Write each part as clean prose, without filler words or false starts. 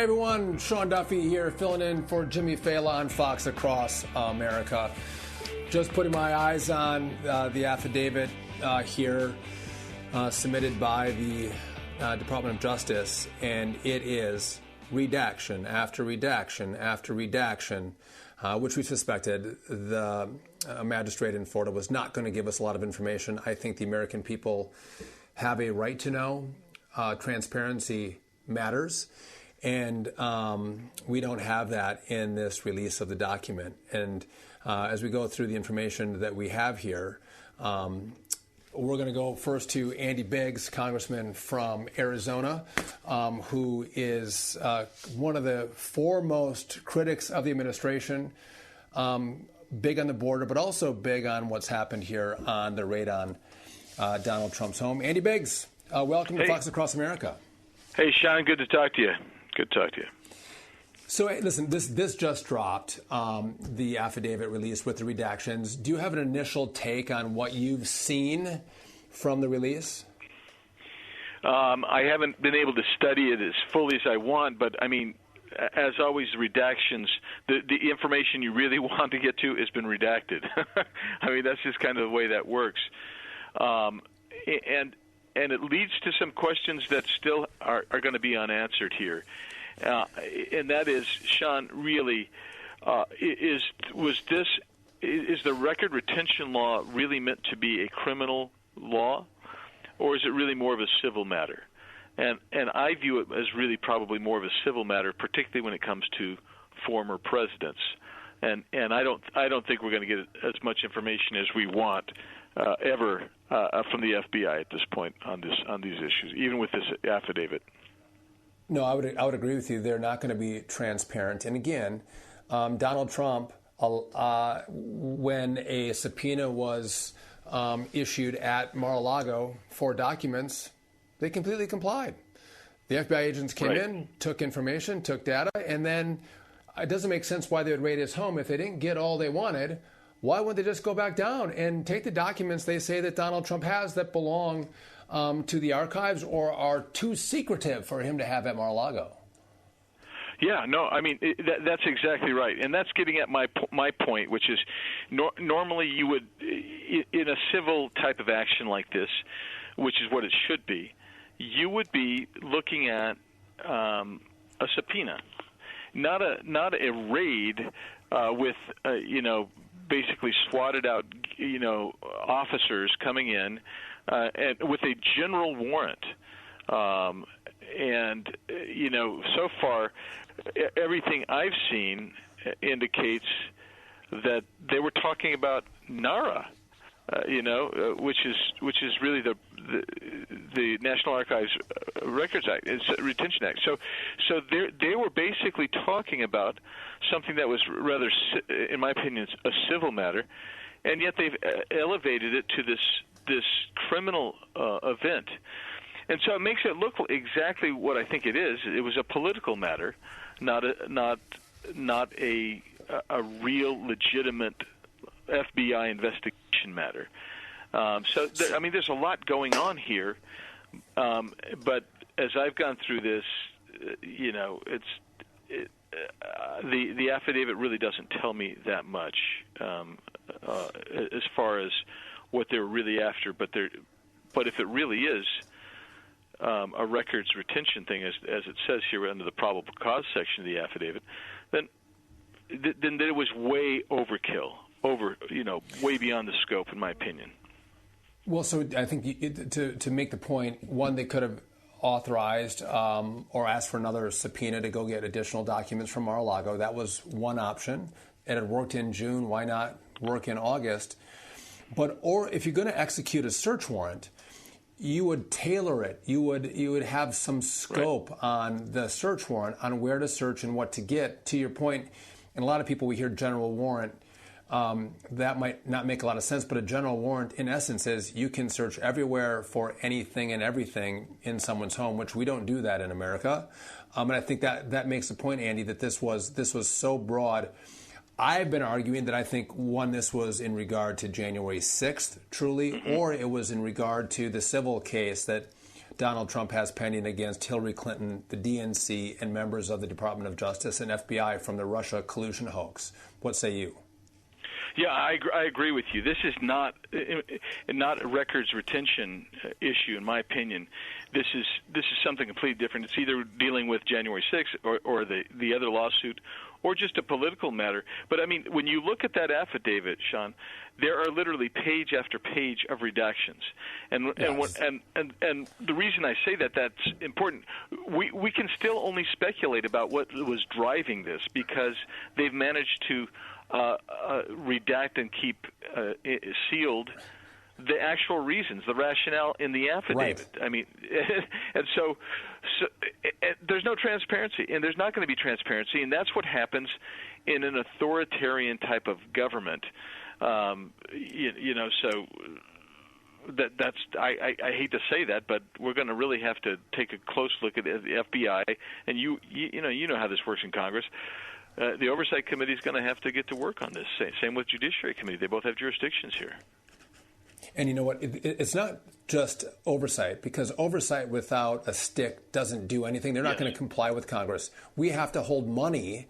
everyone, Sean Duffy here, filling in for Jimmy Fallon on Fox Across America. Just putting my eyes on the affidavit here submitted by the Department of Justice, and it is redaction after redaction after redaction, which we suspected the magistrate in Florida was not going to give us a lot of information. I think the American people have a right to know. Transparency matters. And we don't have that in this release of the document. And as we go through the information that we have here, we're going to go first to Andy Biggs, congressman from Arizona, who is one of the foremost critics of the administration, big on the border, but also big on what's happened here on the raid on Donald Trump's home. Andy Biggs, welcome to Fox Across America. Hey, Sean, good to talk to you. Good to talk to you. So, hey, listen, this just dropped, the affidavit release with the redactions. Do you have an initial take on what you've seen from the release? I haven't been able to study it as fully as I want, but, I mean, as always, redactions, the information you really want to get to has been redacted. I mean, that's just kind of the way that works. And it leads to some questions that still are going to be unanswered here. And that is, Sean, really, is the record retention law really meant to be a criminal law, or is it really more of a civil matter? And I view it as really probably more of a civil matter, particularly when it comes to former presidents. And I don't think we're going to get as much information as we want ever from the FBI at this point on these issues, even with this affidavit. No, I would agree with you. They're not going to be transparent. And again, Donald Trump, when a subpoena was issued at Mar-a-Lago for documents, they completely complied. The FBI agents came in, took information, took data, and then it doesn't make sense why they would raid his home. If they didn't get all they wanted, why wouldn't they just go back down and take the documents they say that Donald Trump has that belong to the archives or are too secretive for him to have at Mar-a-Lago? Yeah, no, I mean, that's exactly right. And that's getting at my point, which is normally you would, in a civil type of action like this, which is what it should be, you would be looking at a subpoena, not a raid with, basically swatted out, officers coming in and with a general warrant. So far, everything I've seen indicates that they were talking about NARA, which is really the National Archives Records Act, it's a Retention Act. So they were basically talking about something that was rather, in my opinion, a civil matter, and yet they've elevated it to this criminal event. And so it makes it look exactly what I think it is. It was a political matter, not a real legitimate FBI investigation matter. There's a lot going on here. But as I've gone through this, the affidavit really doesn't tell me that much as far as what they're really after. But if it really is a records retention thing, as it says here under the probable cause section of the affidavit, then it was way overkill, way beyond the scope, in my opinion. Well, so I think to make the point, one, they could have authorized or asked for another subpoena to go get additional documents from Mar-a-Lago. That was one option. It had worked in June. Why not work in August? Or if you're going to execute a search warrant, you would tailor it. You would have some scope on the search warrant on where to search and what to get. To your point, and a lot of people, we hear general warrant. That might not make a lot of sense, but a general warrant, in essence, is you can search everywhere for anything and everything in someone's home, which we don't do that in America. And I think that makes the point, Andy, that this was so broad. I've been arguing that I think, one, this was in regard to January 6th, truly, or it was in regard to the civil case that Donald Trump has pending against Hillary Clinton, the DNC, and members of the Department of Justice and FBI from the Russia collusion hoax. What say you? Yeah, I agree with you. This is not a records retention issue, in my opinion. This is something completely different. It's either dealing with January 6th or the other lawsuit, or just a political matter. But I mean, when you look at that affidavit, Sean, there are literally page after page of redactions, and the reason I say that's important. We can still only speculate about what was driving this, because they've managed to redact and keep sealed the actual reasons, the rationale in the affidavit. Right. I mean, and so there's no transparency, and there's not going to be transparency, and that's what happens in an authoritarian type of government. So that's I hate to say that, but we're going to really have to take a close look at the FBI, and you know how this works in Congress. The Oversight Committee is going to have to get to work on this. Same with Judiciary Committee. They both have jurisdictions here. And you know what? It's not just oversight, because oversight without a stick doesn't do anything. They're not going to comply with Congress. We have to hold money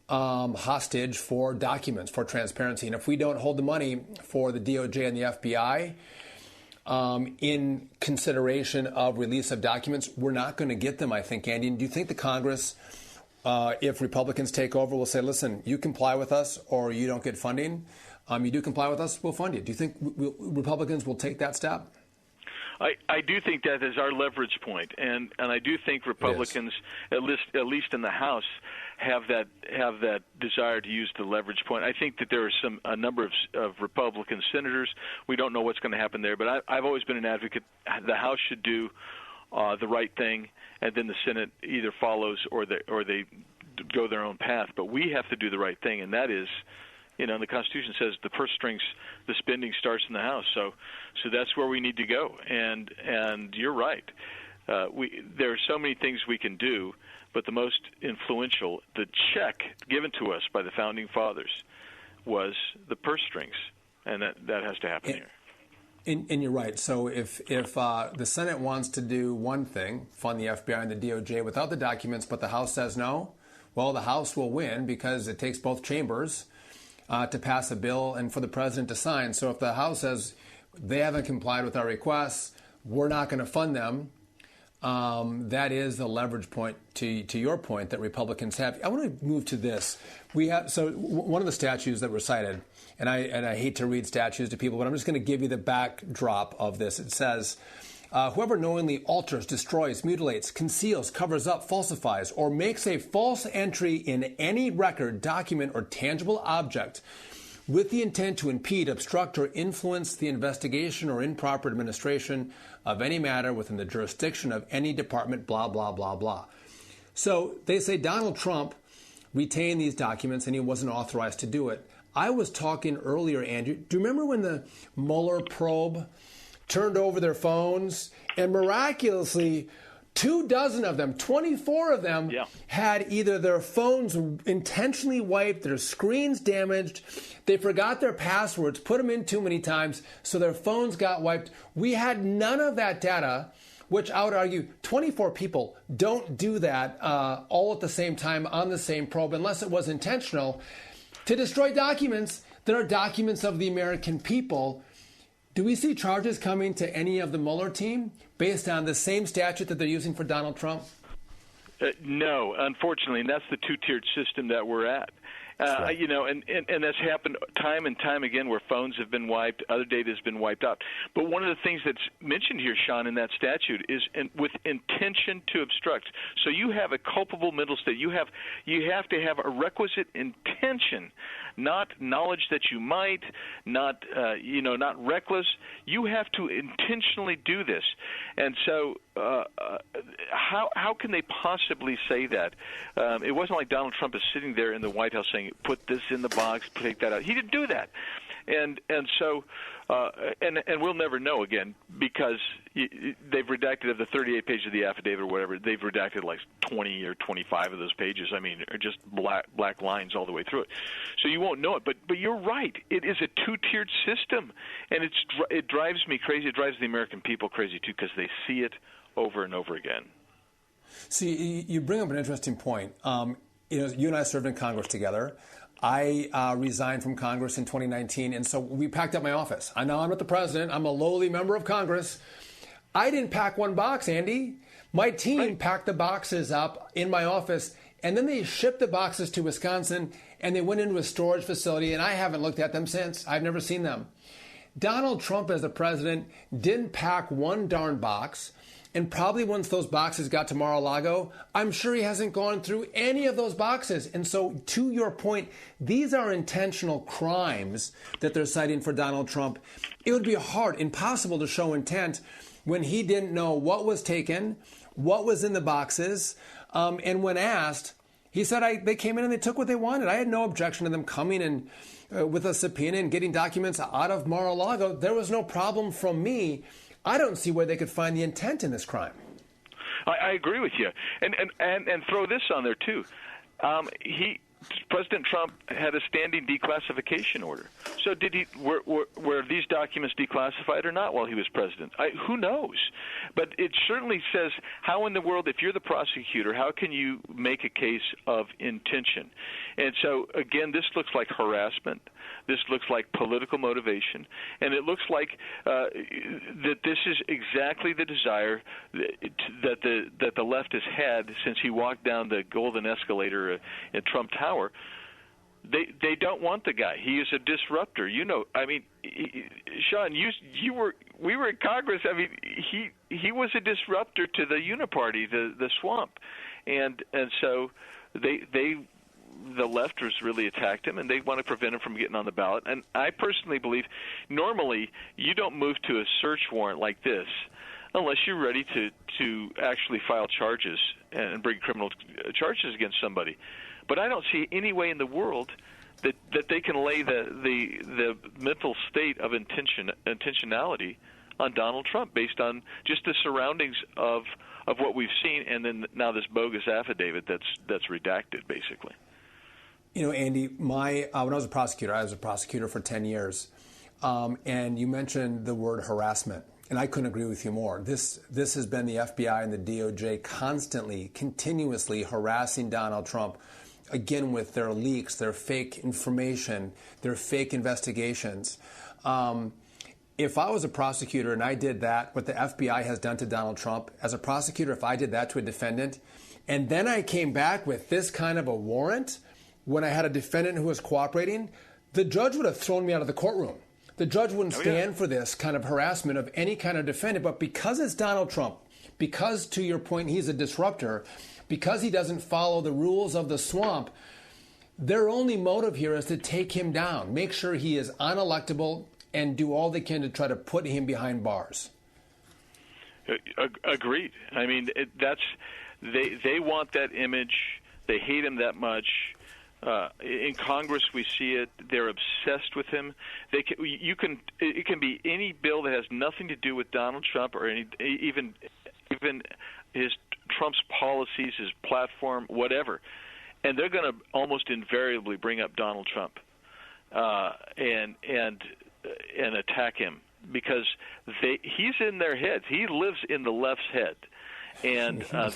hostage for documents, for transparency. And if we don't hold the money for the DOJ and the FBI in consideration of release of documents, we're not going to get them, I think, Andy. And do you think the Congress, if Republicans take over, will say, listen, you comply with us or you don't get funding? You do comply with us, we'll fund you. Do you think Republicans will take that step? I do think that is our leverage point, and I do think Republicans, at least in the House, have that desire to use the leverage point. I think that there are a number of Republican senators. We don't know what's going to happen there, but I've always been an advocate. The House should do the right thing, and then the Senate either follows or they go their own path. But we have to do the right thing, and that is, the Constitution says the purse strings, the spending starts in the House. So that's where we need to go. And you're right. There are so many things we can do, but the most influential, the check given to us by the Founding Fathers, was the purse strings, and that has to happen here. And you're right. So if the Senate wants to do one thing, fund the FBI and the DOJ without the documents, but the House says no, well, the House will win because it takes both chambers to pass a bill and for the president to sign. So if the House says they haven't complied with our requests, we're not going to fund them, that is the leverage point to your point that Republicans have. I want to move to this. So one of the statutes that were cited, and I hate to read statutes to people, but I'm just going to give you the backdrop of this. It says, whoever knowingly alters, destroys, mutilates, conceals, covers up, falsifies, or makes a false entry in any record, document, or tangible object with the intent to impede, obstruct, or influence the investigation or improper administration of any matter within the jurisdiction of any department, blah, blah, blah, blah. So they say Donald Trump retained these documents and he wasn't authorized to do it. I was talking earlier, Andrew, do you remember when the Mueller probe turned over their phones and miraculously 24 of them, 24 of them had either their phones intentionally wiped, their screens damaged, they forgot their passwords, put them in too many times, so their phones got wiped. We had none of that data, which I would argue 24 people don't do that all at the same time on the same probe unless it was intentional to destroy documents that are documents of the American people. Do we see charges coming to any of the Mueller team based on the same statute that they're using for Donald Trump? No, unfortunately, and that's the two-tiered system that we're at. Right. And that's happened time and time again where phones have been wiped, other data has been wiped out. But one of the things that's mentioned here, Sean, in that statute is with intention to obstruct. So you have a culpable mental state. You have to have a requisite intention, not knowledge that you might, not reckless. You have to intentionally do this. And so how can they possibly say that? It wasn't like Donald Trump is sitting there in the White House saying, put this in the box, take that out. He didn't do that. And so we'll never know again because they've redacted of the 38 pages of the affidavit or whatever, they've redacted like 20 or 25 of those pages. I mean, are just black lines all the way through it. So you won't know it. But you're right. It is a two-tiered system, and it drives me crazy. It drives the American people crazy, too, because they see it over and over again. See, you bring up an interesting point. You and I served in Congress together. I resigned from Congress in 2019, and so we packed up my office. I know I'm not the president. I'm a lowly member of Congress. I didn't pack one box, Andy. My team packed the boxes up in my office, and then they shipped the boxes to Wisconsin, and they went into a storage facility, and I haven't looked at them since. I've never seen them. Donald Trump, as the president, didn't pack one darn box. And probably once those boxes got to Mar-a-Lago, I'm sure he hasn't gone through any of those boxes. And so, to your point, these are intentional crimes that they're citing for Donald Trump. It would be hard, impossible to show intent when he didn't know what was taken, what was in the boxes. And when asked, he said, they came in and they took what they wanted. I had no objection to them coming in with a subpoena and getting documents out of Mar-a-Lago. There was no problem from me. I don't see where they could find the intent in this crime. I agree with you, and throw this on there too. President Trump had a standing declassification order. So were these documents declassified or not while he was president? Who knows? But it certainly says, how in the world, if you're the prosecutor, how can you make a case of intention? And so, again, this looks like harassment. This looks like political motivation, and it looks like that this is exactly the desire that the left has had since he walked down the golden escalator at Trump Tower. They don't want the guy. He is a disruptor. I mean, Sean, we were in Congress. I mean, he was a disruptor to the uniparty, the swamp, and so the left has really attacked him, and they want to prevent him from getting on the ballot. And I personally believe normally you don't move to a search warrant like this unless you're ready to actually file charges and bring criminal charges against somebody. But I don't see any way in the world that they can lay the mental state of intentionality on Donald Trump based on just the surroundings of what we've seen, and then now this bogus affidavit that's redacted, basically. Andy, when I was a prosecutor for 10 years, and you mentioned the word harassment, and I couldn't agree with you more. This has been the FBI and the DOJ constantly, continuously harassing Donald Trump, again with their leaks, their fake information, their fake investigations. If I was a prosecutor and I did that, what the FBI has done to Donald Trump, as a prosecutor, if I did that to a defendant, and then I came back with this kind of a warrant, when I had a defendant who was cooperating, the judge would have thrown me out of the courtroom. The judge wouldn't stand for this kind of harassment of any kind of defendant. But because it's Donald Trump, because, to your point, he's a disruptor, because he doesn't follow the rules of the swamp, their only motive here is to take him down, make sure he is unelectable, and do all they can to try to put him behind bars. Agreed. I mean, they want that image. They hate him that much. In Congress, we see it. They're obsessed with him. It can be any bill that has nothing to do with Donald Trump or even his Trump's policies, his platform, whatever, and they're going to almost invariably bring up Donald Trump and attack him because he's in their heads. He lives in the left's head, and yeah,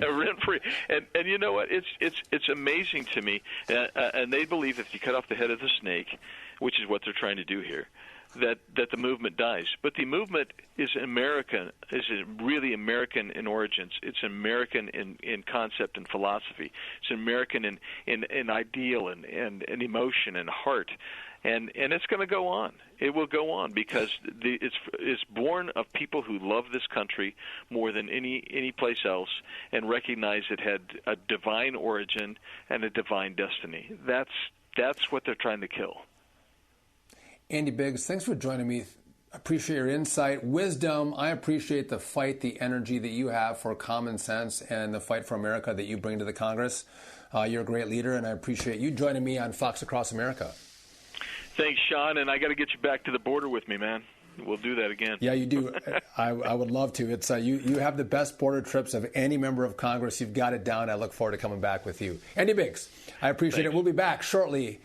rent-free. And you know what? It's amazing to me. And they believe if you cut off the head of the snake, which is what they're trying to do here, that the movement dies. But the movement is American, is really American in origins. It's American in concept and philosophy. It's American in ideal and emotion and heart. And it's going to go on. It will go on because it's born of people who love this country more than any place else and recognize it had a divine origin and a divine destiny. That's what they're trying to kill. Andy Biggs, thanks for joining me. I appreciate your insight, wisdom. I appreciate the fight, the energy that you have for common sense and the fight for America that you bring to the Congress. You're a great leader, and I appreciate you joining me on Fox Across America. Thanks, Sean, and I got to get you back to the border with me, man. We'll do that again. Yeah, you do. I would love to. It's you have the best border trips of any member of Congress. You've got it down. I look forward to coming back with you. Andy Biggs, I appreciate it. We'll be back shortly